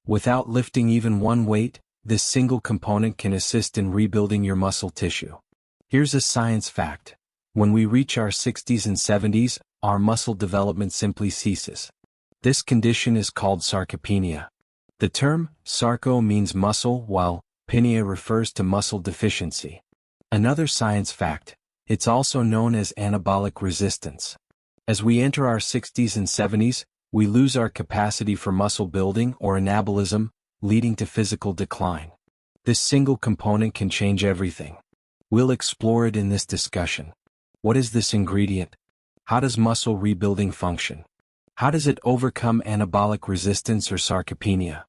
Without lifting even one weight, this single component can assist in rebuilding your muscle tissue. Here's a science fact. When we reach our 60s and 70s, our muscle development simply ceases. This condition is called sarcopenia. The term sarco means muscle, while penia refers to muscle deficiency. Another science fact, it's also known as anabolic resistance. As we enter our 60s and 70s, we lose our capacity for muscle building or anabolism, leading to physical decline. This single component can change everything. We'll explore it in this discussion. What is this ingredient? How does muscle rebuilding function? How does it overcome anabolic resistance or sarcopenia?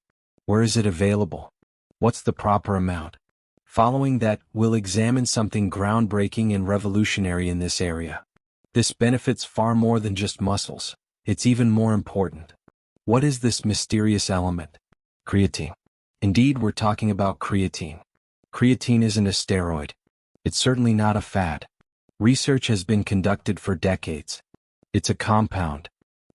Where is it available? What's the proper amount? Following that, we'll examine something groundbreaking and revolutionary in this area. This benefits far more than just muscles. It's even more important. What is this mysterious element? Creatine. Indeed, we're talking about creatine. Creatine isn't a steroid. It's certainly not a fad. Research has been conducted for decades. It's a compound.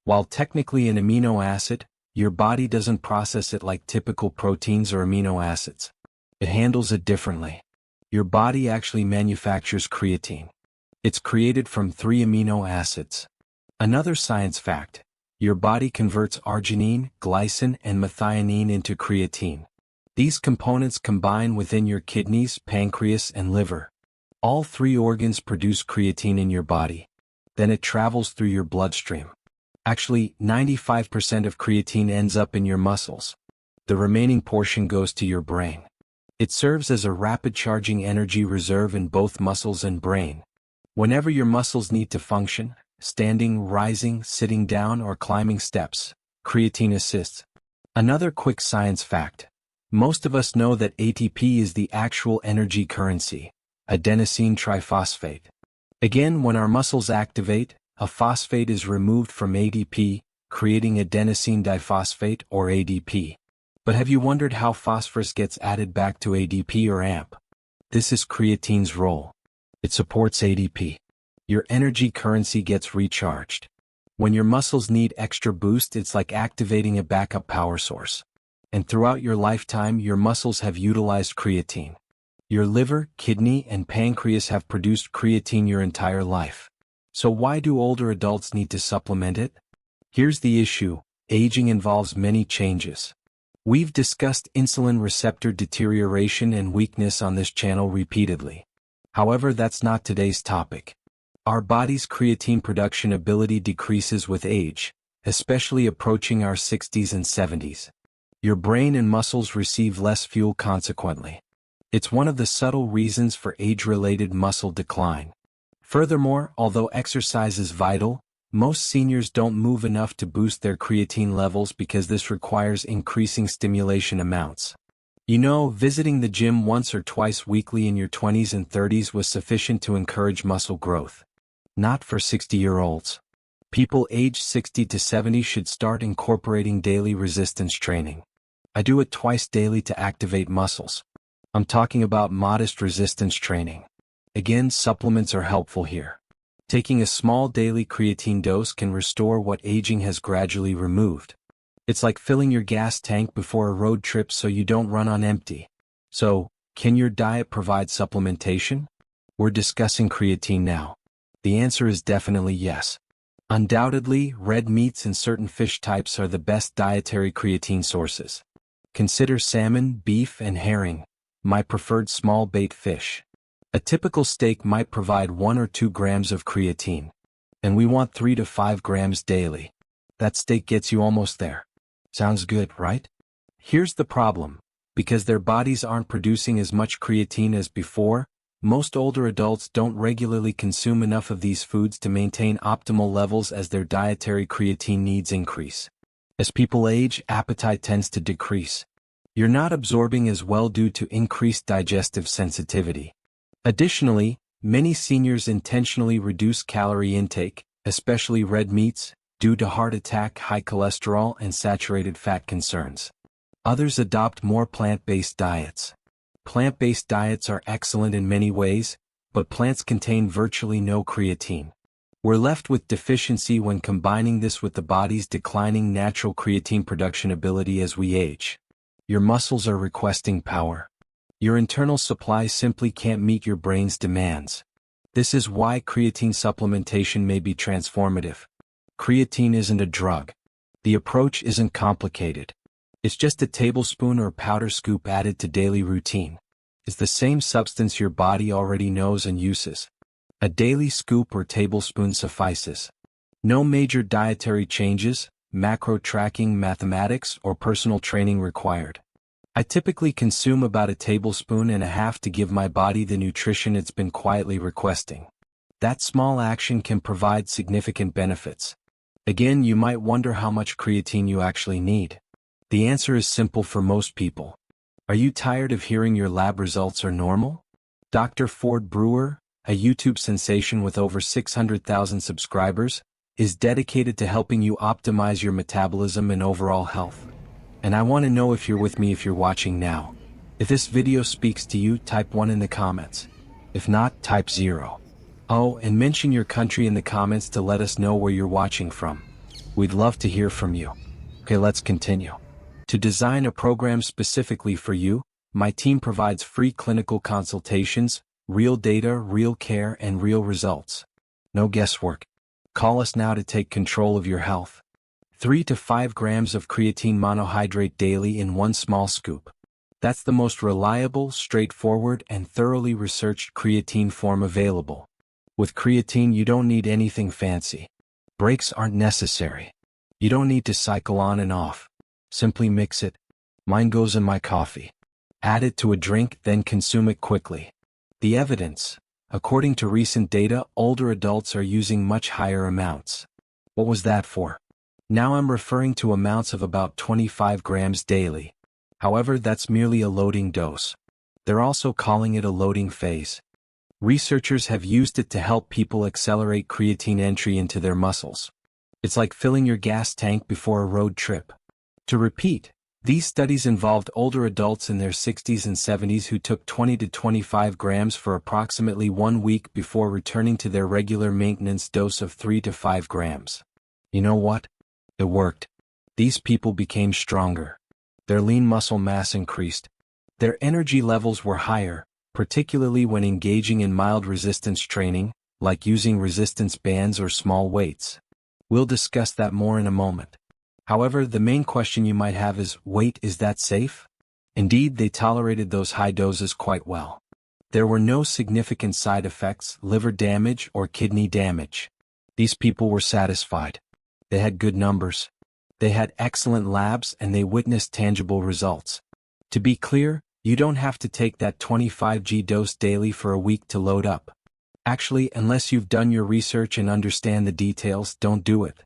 While technically an amino acid, your body doesn't process it like typical proteins or amino acids. It handles it differently. Your body actually manufactures creatine. It's created from 3 amino acids. Another science fact, your body converts arginine, glycine, and methionine into creatine. These components combine within your kidneys, pancreas, and liver. All 3 organs produce creatine in your body. Then it travels through your bloodstream. Actually, 95% of creatine ends up in your muscles. The remaining portion goes to your brain. It serves as a rapid charging energy reserve in both muscles and brain. Whenever your muscles need to function, standing, rising, sitting down, or climbing steps, creatine assists. Another quick science fact. Most of us know that ATP is the actual energy currency, adenosine triphosphate. Again, when our muscles activate, a phosphate is removed from ADP, creating adenosine diphosphate or ADP. But have you wondered how phosphorus gets added back to ADP or AMP? This is creatine's role. It supports ADP. Your energy currency gets recharged. When your muscles need extra boost, it's like activating a backup power source. And throughout your lifetime, your muscles have utilized creatine. Your liver, kidney, and pancreas have produced creatine your entire life. So why do older adults need to supplement it? Here's the issue. Aging involves many changes. We've discussed insulin receptor deterioration and weakness on this channel repeatedly. However, that's not today's topic. Our body's creatine production ability decreases with age, especially approaching our 60s and 70s. Your brain and muscles receive less fuel consequently. It's one of the subtle reasons for age-related muscle decline. Furthermore, although exercise is vital, most seniors don't move enough to boost their creatine levels because this requires increasing stimulation amounts. You know, visiting the gym once or twice weekly in your 20s and 30s was sufficient to encourage muscle growth. Not for 60-year-olds. People aged 60 to 70 should start incorporating daily resistance training. I do it twice daily to activate muscles. I'm talking about modest resistance training. Again, supplements are helpful here. Taking a small daily creatine dose can restore what aging has gradually removed. It's like filling your gas tank before a road trip so you don't run on empty. So, can your diet provide supplementation? We're discussing creatine now. The answer is definitely yes. Undoubtedly, red meats and certain fish types are the best dietary creatine sources. Consider salmon, beef, and herring, my preferred small bait fish. A typical steak might provide 1 or 2 grams of creatine. And we want 3 to 5 grams daily. That steak gets you almost there. Sounds good, right? Here's the problem. Because their bodies aren't producing as much creatine as before, most older adults don't regularly consume enough of these foods to maintain optimal levels as their dietary creatine needs increase. As people age, appetite tends to decrease. You're not absorbing as well due to increased digestive sensitivity. Additionally, many seniors intentionally reduce calorie intake, especially red meats, due to heart attack, high cholesterol, and saturated fat concerns. Others adopt more plant-based diets. Plant-based diets are excellent in many ways, but plants contain virtually no creatine. We're left with deficiency when combining this with the body's declining natural creatine production ability as we age. Your muscles are requesting power. Your internal supply simply can't meet your brain's demands. This is why creatine supplementation may be transformative. Creatine isn't a drug. The approach isn't complicated. It's just a tablespoon or powder scoop added to daily routine. It's the same substance your body already knows and uses. A daily scoop or tablespoon suffices. No major dietary changes, macro tracking, mathematics, or personal training required. I typically consume about 1.5 tablespoons to give my body the nutrition it's been quietly requesting. That small action can provide significant benefits. Again, you might wonder how much creatine you actually need. The answer is simple for most people. Are you tired of hearing your lab results are normal? Dr. Ford Brewer, a YouTube sensation with over 600,000 subscribers, is dedicated to helping you optimize your metabolism and overall health. And I want to know if you're with me if you're watching now. If this video speaks to you, type 1 in the comments. If not, type 0. Oh, and mention your country in the comments to let us know where you're watching from. We'd love to hear from you. Okay, let's continue. To design a program specifically for you, my team provides free clinical consultations, real data, real care, and real results. No guesswork. Call us now to take control of your health. 3 to 5 grams of creatine monohydrate daily in one small scoop. That's the most reliable, straightforward, and thoroughly researched creatine form available. With creatine, you don't need anything fancy. Breaks aren't necessary. You don't need to cycle on and off. Simply mix it. Mine goes in my coffee. Add it to a drink, then consume it quickly. The evidence. According to recent data, older adults are using much higher amounts. What was that for? Now I'm referring to amounts of about 25 grams daily. However, that's merely a loading dose. They're also calling it a loading phase. Researchers have used it to help people accelerate creatine entry into their muscles. It's like filling your gas tank before a road trip. To repeat, these studies involved older adults in their 60s and 70s who took 20 to 25 grams for approximately 1 week before returning to their regular maintenance dose of 3 to 5 grams. You know what? It worked. These people became stronger. Their lean muscle mass increased. Their energy levels were higher, particularly when engaging in mild resistance training, like using resistance bands or small weights. We'll discuss that more in a moment. However, the main question you might have is, wait, is that safe? Indeed, they tolerated those high doses quite well. There were no significant side effects, liver damage, or kidney damage. These people were satisfied. They had good numbers. They had excellent labs and they witnessed tangible results. To be clear, you don't have to take that 25g dose daily for a week to load up. Actually, unless you've done your research and understand the details, don't do it.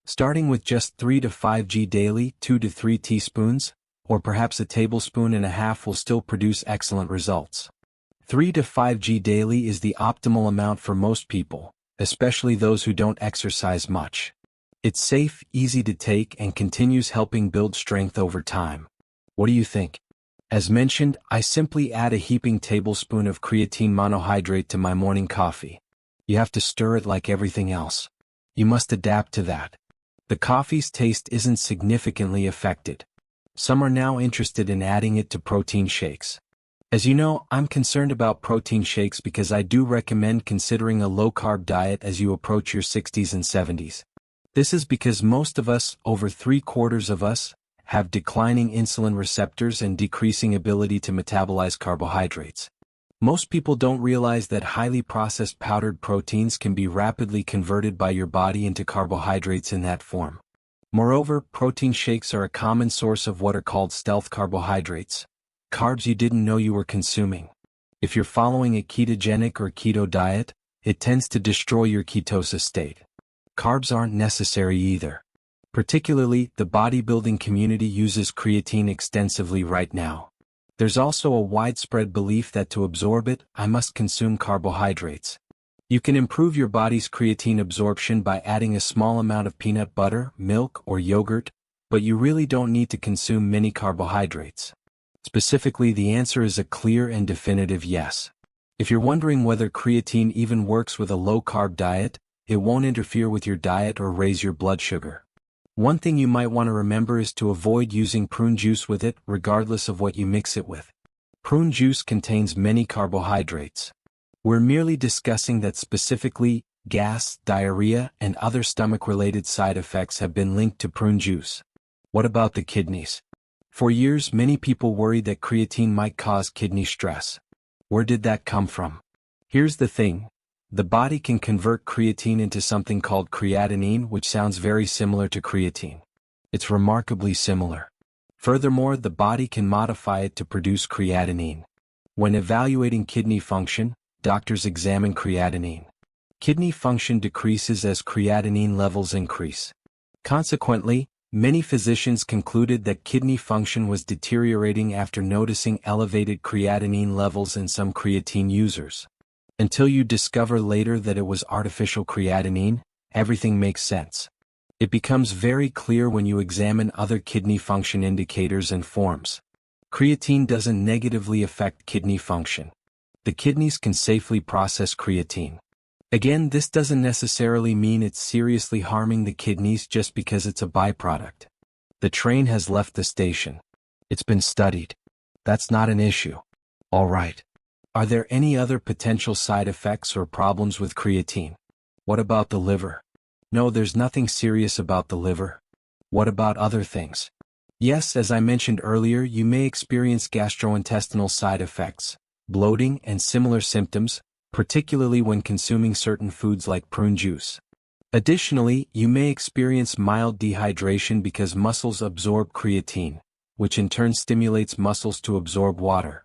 Starting with just 3 to 5g daily, 2 to 3 teaspoons, or perhaps 1.5 tablespoons will still produce excellent results. 3 to 5g daily is the optimal amount for most people, especially those who don't exercise much. It's safe, easy to take, and continues helping build strength over time. What do you think? As mentioned, I simply add a heaping tablespoon of creatine monohydrate to my morning coffee. You have to stir it like everything else. You must adapt to that. The coffee's taste isn't significantly affected. Some are now interested in adding it to protein shakes. As you know, I'm concerned about protein shakes because I do recommend considering a low-carb diet as you approach your 60s and 70s. This is because most of us, over 3/4 of us, have declining insulin receptors and decreasing ability to metabolize carbohydrates. Most people don't realize that highly processed powdered proteins can be rapidly converted by your body into carbohydrates in that form. Moreover, protein shakes are a common source of what are called stealth carbohydrates, carbs you didn't know you were consuming. If you're following a ketogenic or keto diet, it tends to destroy your ketosis state. Carbs aren't necessary either. Particularly, the bodybuilding community uses creatine extensively right now. There's also a widespread belief that to absorb it, I must consume carbohydrates. You can improve your body's creatine absorption by adding a small amount of peanut butter, milk, or yogurt, but you really don't need to consume many carbohydrates. Specifically, the answer is a clear and definitive yes. If you're wondering whether creatine even works with a low-carb diet, it won't interfere with your diet or raise your blood sugar. One thing you might want to remember is to avoid using prune juice with it, regardless of what you mix it with. Prune juice contains many carbohydrates. We're merely discussing that specifically, gas, diarrhea, and other stomach-related side effects have been linked to prune juice. What about the kidneys? For years, many people worried that creatine might cause kidney stress. Where did that come from? Here's the thing. The body can convert creatine into something called creatinine, which sounds very similar to creatine. It's remarkably similar. Furthermore, the body can modify it to produce creatinine. When evaluating kidney function, doctors examine creatinine. Kidney function decreases as creatinine levels increase. Consequently, many physicians concluded that kidney function was deteriorating after noticing elevated creatinine levels in some creatine users. Until you discover later that it was artificial creatinine, everything makes sense. It becomes very clear when you examine other kidney function indicators and forms. Creatine doesn't negatively affect kidney function. The kidneys can safely process creatine. Again, this doesn't necessarily mean it's seriously harming the kidneys just because it's a byproduct. The train has left the station. It's been studied. That's not an issue. All right. Are there any other potential side effects or problems with creatine? What about the liver? No, there's nothing serious about the liver. What about other things? Yes, as I mentioned earlier, you may experience gastrointestinal side effects, bloating, and similar symptoms, particularly when consuming certain foods like prune juice. Additionally, you may experience mild dehydration because muscles absorb creatine, which in turn stimulates muscles to absorb water.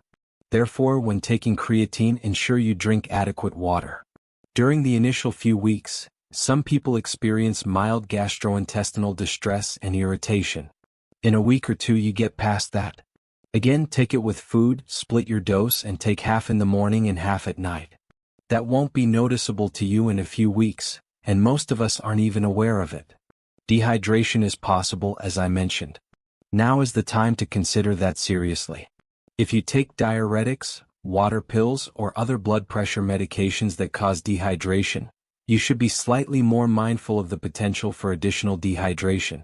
Therefore, when taking creatine, ensure you drink adequate water. During the initial few weeks, some people experience mild gastrointestinal distress and irritation. In a week or two you get past that. Again, take it with food, split your dose and take half in the morning and half at night. That won't be noticeable to you in a few weeks, and most of us aren't even aware of it. Dehydration is possible, as I mentioned. Now is the time to consider that seriously. If you take diuretics, water pills, or other blood pressure medications that cause dehydration, you should be slightly more mindful of the potential for additional dehydration.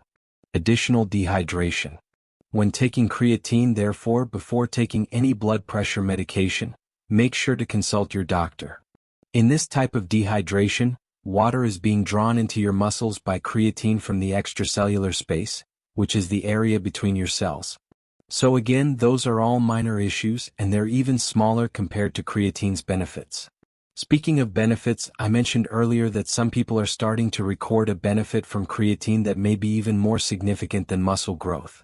Additional dehydration. When taking creatine, therefore, before taking any blood pressure medication, make sure to consult your doctor. In this type of dehydration, water is being drawn into your muscles by creatine from the extracellular space, which is the area between your cells. So again, those are all minor issues, and they're even smaller compared to creatine's benefits. Speaking of benefits, I mentioned earlier that some people are starting to record a benefit from creatine that may be even more significant than muscle growth.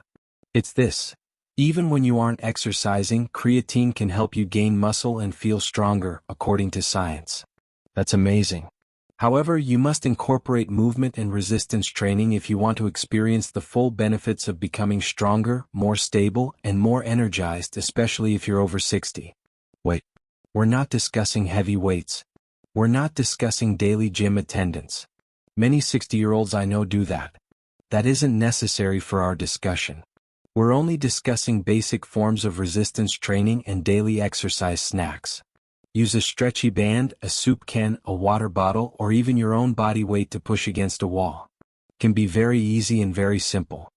It's this. Even when you aren't exercising, creatine can help you gain muscle and feel stronger, according to science. That's amazing. However, you must incorporate movement and resistance training if you want to experience the full benefits of becoming stronger, more stable, and more energized, especially if you're over 60. Wait, we're not discussing heavy weights. We're not discussing daily gym attendance. Many 60-year-olds I know do that. That isn't necessary for our discussion. We're only discussing basic forms of resistance training and daily exercise snacks. Use a stretchy band, a soup can, a water bottle, or even your own body weight to push against a wall. It can be very easy and very simple.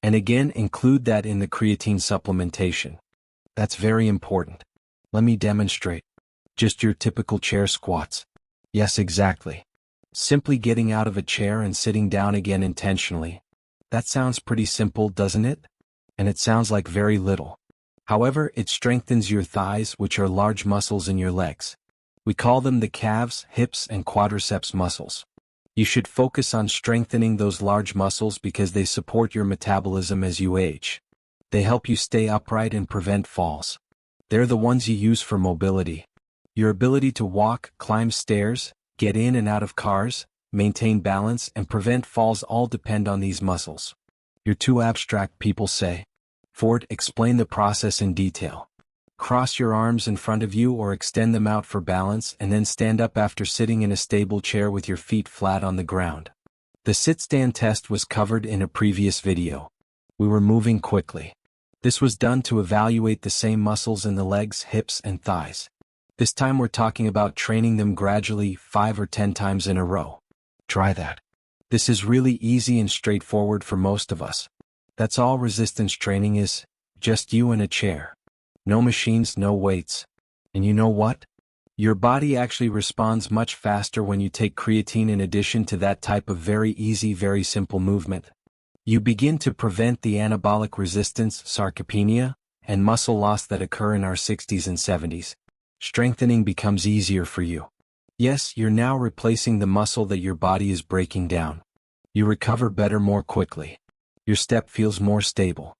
And again, include that in the creatine supplementation. That's very important. Let me demonstrate. Just your typical chair squats. Yes, exactly. Simply getting out of a chair and sitting down again intentionally. That sounds pretty simple, doesn't it? And it sounds like very little. However, it strengthens your thighs, which are large muscles in your legs. We call them the calves, hips, and quadriceps muscles. You should focus on strengthening those large muscles because they support your metabolism as you age. They help you stay upright and prevent falls. They're the ones you use for mobility. Your ability to walk, climb stairs, get in and out of cars, maintain balance, and prevent falls all depend on these muscles. You're too abstract, people say. Ford, explain the process in detail. Cross your arms in front of you or extend them out for balance and then stand up after sitting in a stable chair with your feet flat on the ground. The sit-stand test was covered in a previous video. We were moving quickly. This was done to evaluate the same muscles in the legs, hips, and thighs. This time we're talking about training them gradually 5 or 10 times in a row. Try that. This is really easy and straightforward for most of us. That's all resistance training is, just you and a chair. No machines, no weights. And you know what? Your body actually responds much faster when you take creatine in addition to that type of very easy, very simple movement. You begin to prevent the anabolic resistance, sarcopenia, and muscle loss that occur in our 60s and 70s. Strengthening becomes easier for you. Yes, you're now replacing the muscle that your body is breaking down. You recover better more quickly. Your step feels more stable.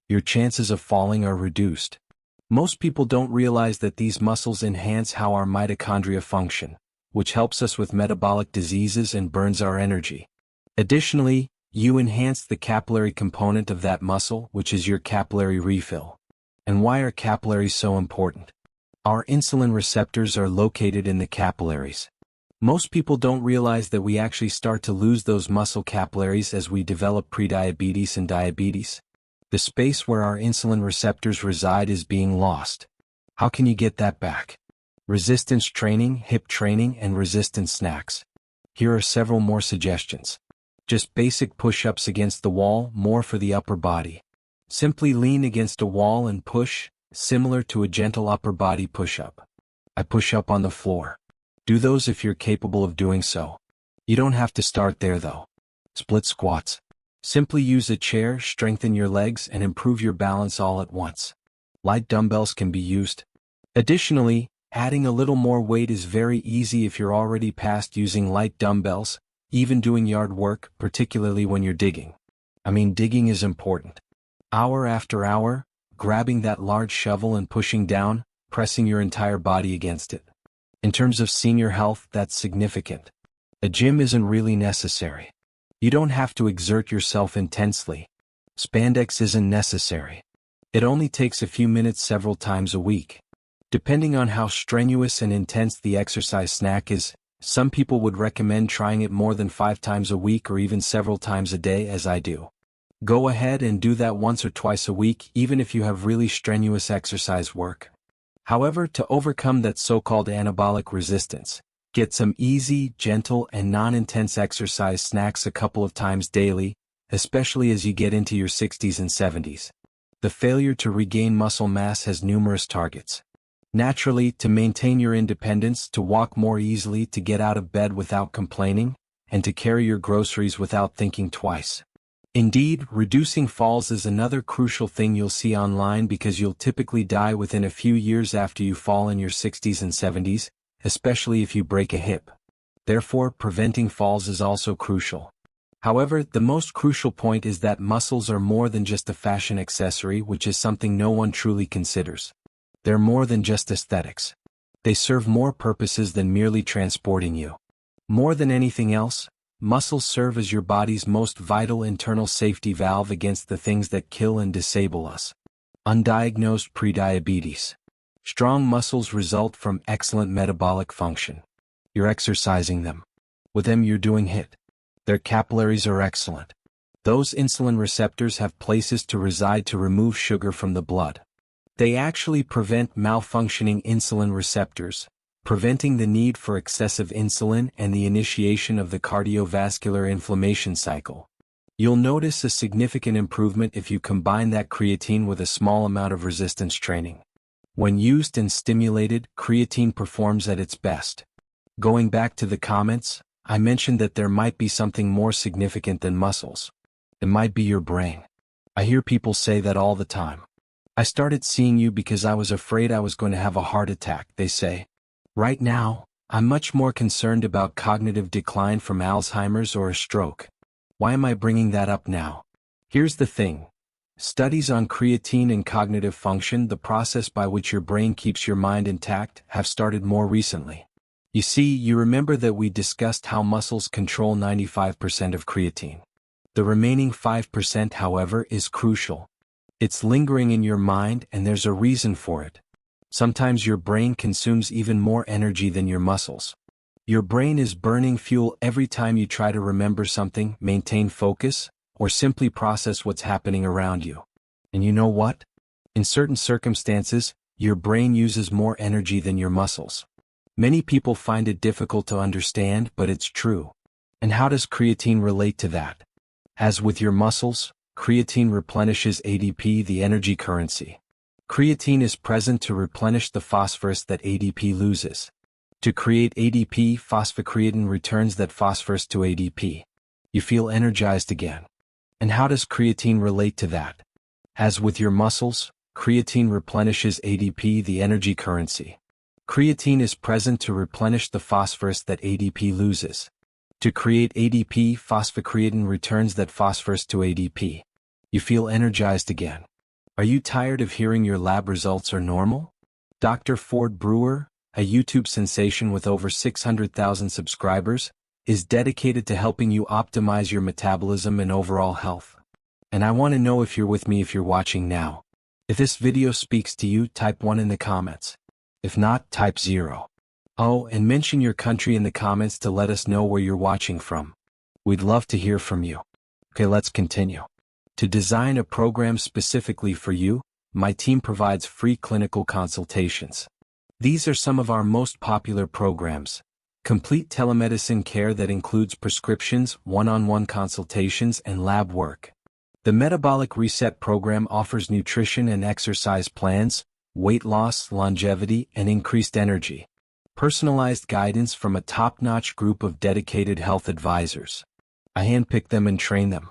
Your chances of falling are reduced. Most people don't realize that these muscles enhance how our mitochondria function, which helps us with metabolic diseases and burns our energy. Additionally, you enhance the capillary component of that muscle, which is your capillary refill. And why are capillaries so important? Our insulin receptors are located in the capillaries. Most people don't realize that we actually start to lose those muscle capillaries as we develop prediabetes and diabetes. The space where our insulin receptors reside is being lost. How can you get that back? Resistance training, hip training, and resistance snacks. Here are several more suggestions. Just basic push-ups against the wall, more for the upper body. Simply lean against a wall and push, similar to a gentle upper body push-up. I push up on the floor. Do those if you're capable of doing so. You don't have to start there though. Split squats. Simply use a chair, strengthen your legs, and improve your balance all at once. Light dumbbells can be used. Additionally, adding a little more weight is very easy if you're already past using light dumbbells, even doing yard work, particularly when you're digging. Digging is important. Hour after hour, grabbing that large shovel and pushing down, pressing your entire body against it. In terms of senior health, that's significant. A gym isn't really necessary. You don't have to exert yourself intensely. Spandex isn't necessary. It only takes a few minutes several times a week. Depending on how strenuous and intense the exercise snack is, some people would recommend trying it more than 5 times a week or even several times a day, as I do. Go ahead and do that once or twice a week, even if you have really strenuous exercise work. However, to overcome that so-called anabolic resistance, get some easy, gentle, and non-intense exercise snacks a couple of times daily, especially as you get into your 60s and 70s. The failure to regain muscle mass has numerous targets. Naturally, to maintain your independence, to walk more easily, to get out of bed without complaining, and to carry your groceries without thinking twice. Indeed, reducing falls is another crucial thing you'll see online because you'll typically die within a few years after you fall in your 60s and 70s, especially if you break a hip. Therefore, preventing falls is also crucial. However, the most crucial point is that muscles are more than just a fashion accessory, which is something no one truly considers. They're more than just aesthetics. They serve more purposes than merely transporting you. More than anything else, muscles serve as your body's most vital internal safety valve against the things that kill and disable us. Undiagnosed prediabetes. Strong muscles result from excellent metabolic function. You're exercising them. With them you're doing HIIT. Their capillaries are excellent. Those insulin receptors have places to reside to remove sugar from the blood. They actually prevent malfunctioning insulin receptors, preventing the need for excessive insulin and the initiation of the cardiovascular inflammation cycle. You'll notice a significant improvement if you combine that creatine with a small amount of resistance training. When used and stimulated, creatine performs at its best. Going back to the comments, I mentioned that there might be something more significant than muscles. It might be your brain. I hear people say that all the time. I started seeing you because I was afraid I was going to have a heart attack, they say. Right now, I'm much more concerned about cognitive decline from Alzheimer's or a stroke. Why am I bringing that up now? Here's the thing. Studies on creatine and cognitive function, the process by which your brain keeps your mind intact, have started more recently. You see, you remember that we discussed how muscles control 95% of creatine. The remaining 5%, however, is crucial. It's lingering in your mind, and there's a reason for it. Sometimes your brain consumes even more energy than your muscles. Your brain is burning fuel every time you try to remember something, maintain focus, or simply process what's happening around you. And you know what? In certain circumstances, your brain uses more energy than your muscles. Many people find it difficult to understand, but it's true. And how does creatine relate to that? As with your muscles, creatine replenishes ADP, the energy currency. Creatine is present to replenish the phosphorus that ADP loses. To create ADP, phosphocreatine returns that phosphorus to ADP. You feel energized again. And how does creatine relate to that? As with your muscles, creatine replenishes ADP, the energy currency. Creatine is present to replenish the phosphorus that ADP loses. To create ADP, phosphocreatine returns that phosphorus to ADP. You feel energized again. Are you tired of hearing your lab results are normal? Dr. Ford Brewer, a YouTube sensation with over 600,000 subscribers, is dedicated to helping you optimize your metabolism and overall health. And I want to know if you're with me if you're watching now. If this video speaks to you, type 1 in the comments. If not, type 0. Oh, and mention your country in the comments to let us know where you're watching from. We'd love to hear from you. Okay, let's continue. To design a program specifically for you, my team provides free clinical consultations. These are some of our most popular programs. Complete telemedicine care that includes prescriptions, one-on-one consultations, and lab work. The Metabolic Reset program offers nutrition and exercise plans, weight loss, longevity, and increased energy. Personalized guidance from a top-notch group of dedicated health advisors. I handpick them and train them.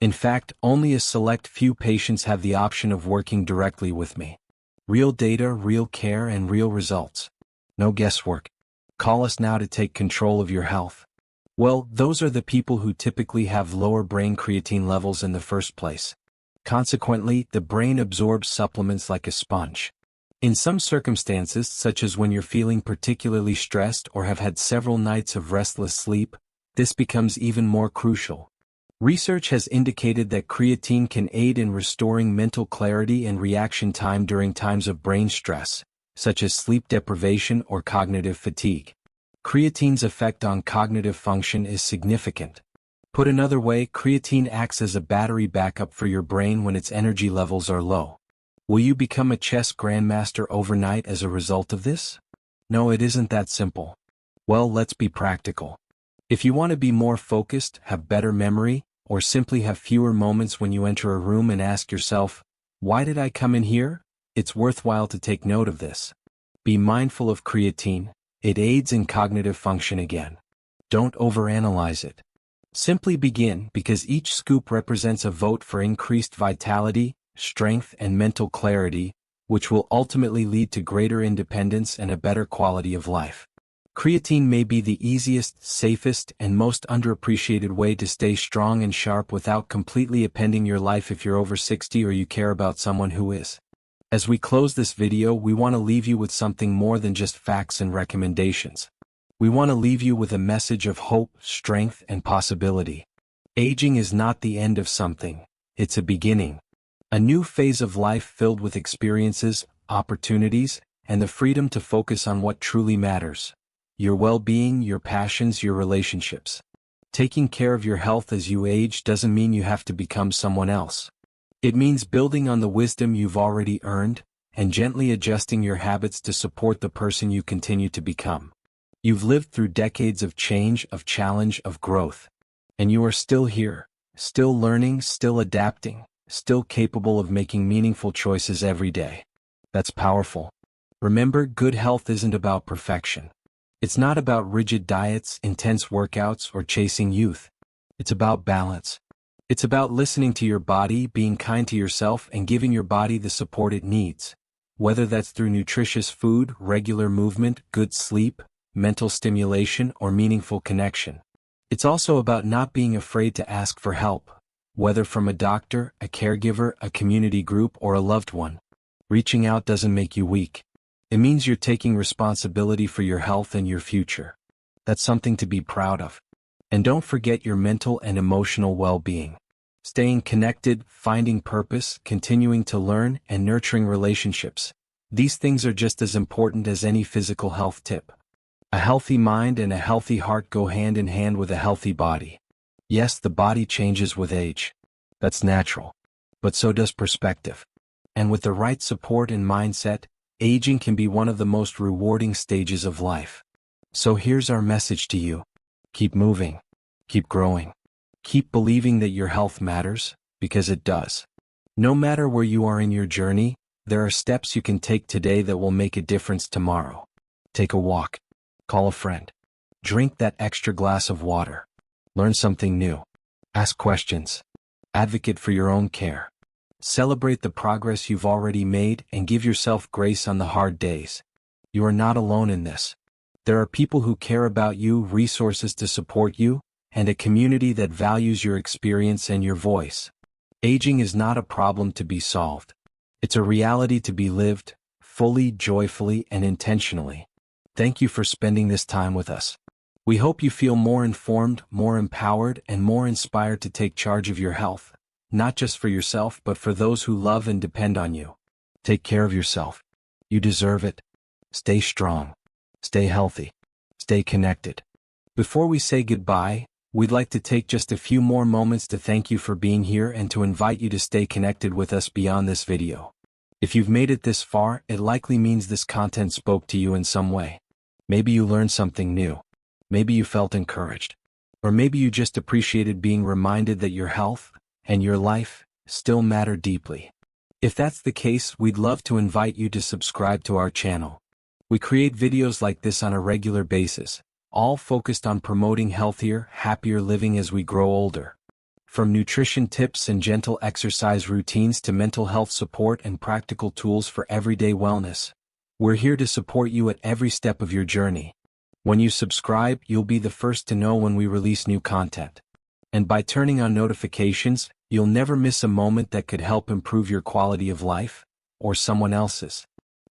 In fact, only a select few patients have the option of working directly with me. Real data, real care, and real results. No guesswork. Call us now to take control of your health. Well, those are the people who typically have lower brain creatine levels in the first place. Consequently, the brain absorbs supplements like a sponge. In some circumstances, such as when you're feeling particularly stressed or have had several nights of restless sleep, this becomes even more crucial. Research has indicated that creatine can aid in restoring mental clarity and reaction time during times of brain stress, such as sleep deprivation or cognitive fatigue. Creatine's effect on cognitive function is significant. Put another way, creatine acts as a battery backup for your brain when its energy levels are low. Will you become a chess grandmaster overnight as a result of this? No, it isn't that simple. Well, let's be practical. If you want to be more focused, have better memory, or simply have fewer moments when you enter a room and ask yourself, why did I come in here? It's worthwhile to take note of this. Be mindful of creatine. It aids in cognitive function again. Don't overanalyze it. Simply begin, because each scoop represents a vote for increased vitality, strength, and mental clarity, which will ultimately lead to greater independence and a better quality of life. Creatine may be the easiest, safest, and most underappreciated way to stay strong and sharp without completely upending your life if you're over 60 or you care about someone who is. As we close this video, we want to leave you with something more than just facts and recommendations. We want to leave you with a message of hope, strength, and possibility. Aging is not the end of something, it's a beginning. A new phase of life filled with experiences, opportunities, and the freedom to focus on what truly matters. Your well-being, your passions, your relationships. Taking care of your health as you age doesn't mean you have to become someone else. It means building on the wisdom you've already earned, and gently adjusting your habits to support the person you continue to become. You've lived through decades of change, of challenge, of growth. And you are still here, still learning, still adapting, still capable of making meaningful choices every day. That's powerful. Remember, good health isn't about perfection. It's not about rigid diets, intense workouts, or chasing youth. It's about balance. It's about listening to your body, being kind to yourself, and giving your body the support it needs. Whether that's through nutritious food, regular movement, good sleep, mental stimulation, or meaningful connection. It's also about not being afraid to ask for help, whether from a doctor, a caregiver, a community group, or a loved one. Reaching out doesn't make you weak. It means you're taking responsibility for your health and your future. That's something to be proud of. And don't forget your mental and emotional well-being. Staying connected, finding purpose, continuing to learn, and nurturing relationships. These things are just as important as any physical health tip. A healthy mind and a healthy heart go hand in hand with a healthy body. Yes, the body changes with age. That's natural. But so does perspective. And with the right support and mindset, aging can be one of the most rewarding stages of life. So here's our message to you. Keep moving. Keep growing. Keep believing that your health matters, because it does. No matter where you are in your journey, there are steps you can take today that will make a difference tomorrow. Take a walk. Call a friend. Drink that extra glass of water. Learn something new. Ask questions. Advocate for your own care. Celebrate the progress you've already made and give yourself grace on the hard days. You are not alone in this. There are people who care about you, resources to support you, and a community that values your experience and your voice. Aging is not a problem to be solved. It's a reality to be lived, fully, joyfully, and intentionally. Thank you for spending this time with us. We hope you feel more informed, more empowered, and more inspired to take charge of your health, not just for yourself but for those who love and depend on you. Take care of yourself. You deserve it. Stay strong. Stay healthy. Stay connected. Before we say goodbye, we'd like to take just a few more moments to thank you for being here and to invite you to stay connected with us beyond this video. If you've made it this far, it likely means this content spoke to you in some way. Maybe you learned something new. Maybe you felt encouraged. Or maybe you just appreciated being reminded that your health and your life still matter deeply. If that's the case, we'd love to invite you to subscribe to our channel. We create videos like this on a regular basis, all focused on promoting healthier, happier living as we grow older. From nutrition tips and gentle exercise routines to mental health support and practical tools for everyday wellness, we're here to support you at every step of your journey. When you subscribe, you'll be the first to know when we release new content. And by turning on notifications, you'll never miss a moment that could help improve your quality of life, or someone else's.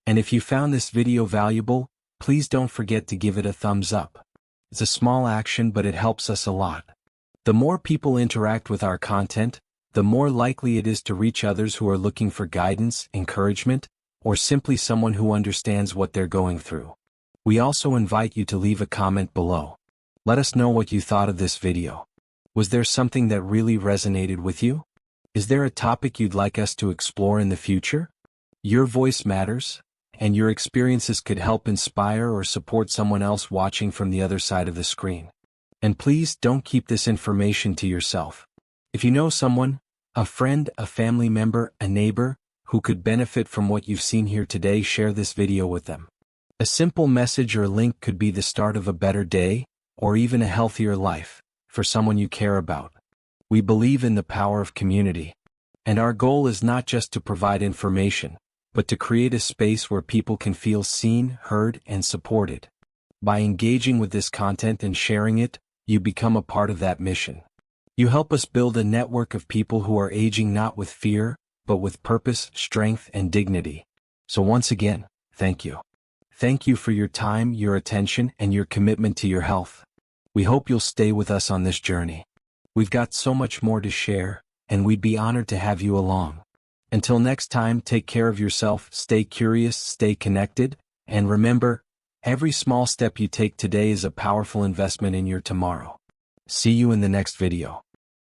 And if you found this video valuable, please don't forget to give it a thumbs up. It's a small action, but it helps us a lot. The more people interact with our content, the more likely it is to reach others who are looking for guidance, encouragement, or simply someone who understands what they're going through. We also invite you to leave a comment below. Let us know what you thought of this video. Was there something that really resonated with you? Is there a topic you'd like us to explore in the future? Your voice matters, and your experiences could help inspire or support someone else watching from the other side of the screen. And please don't keep this information to yourself. If you know someone, a friend, a family member, a neighbor, who could benefit from what you've seen here today, share this video with them. A simple message or link could be the start of a better day, or even a healthier life, for someone you care about. We believe in the power of community. And our goal is not just to provide information, but to create a space where people can feel seen, heard, and supported. By engaging with this content and sharing it, you become a part of that mission. You help us build a network of people who are aging not with fear, but with purpose, strength, and dignity. So once again, thank you. Thank you for your time, your attention, and your commitment to your health. We hope you'll stay with us on this journey. We've got so much more to share, and we'd be honored to have you along. Until next time, take care of yourself, stay curious, stay connected, and remember, every small step you take today is a powerful investment in your tomorrow. See you in the next video.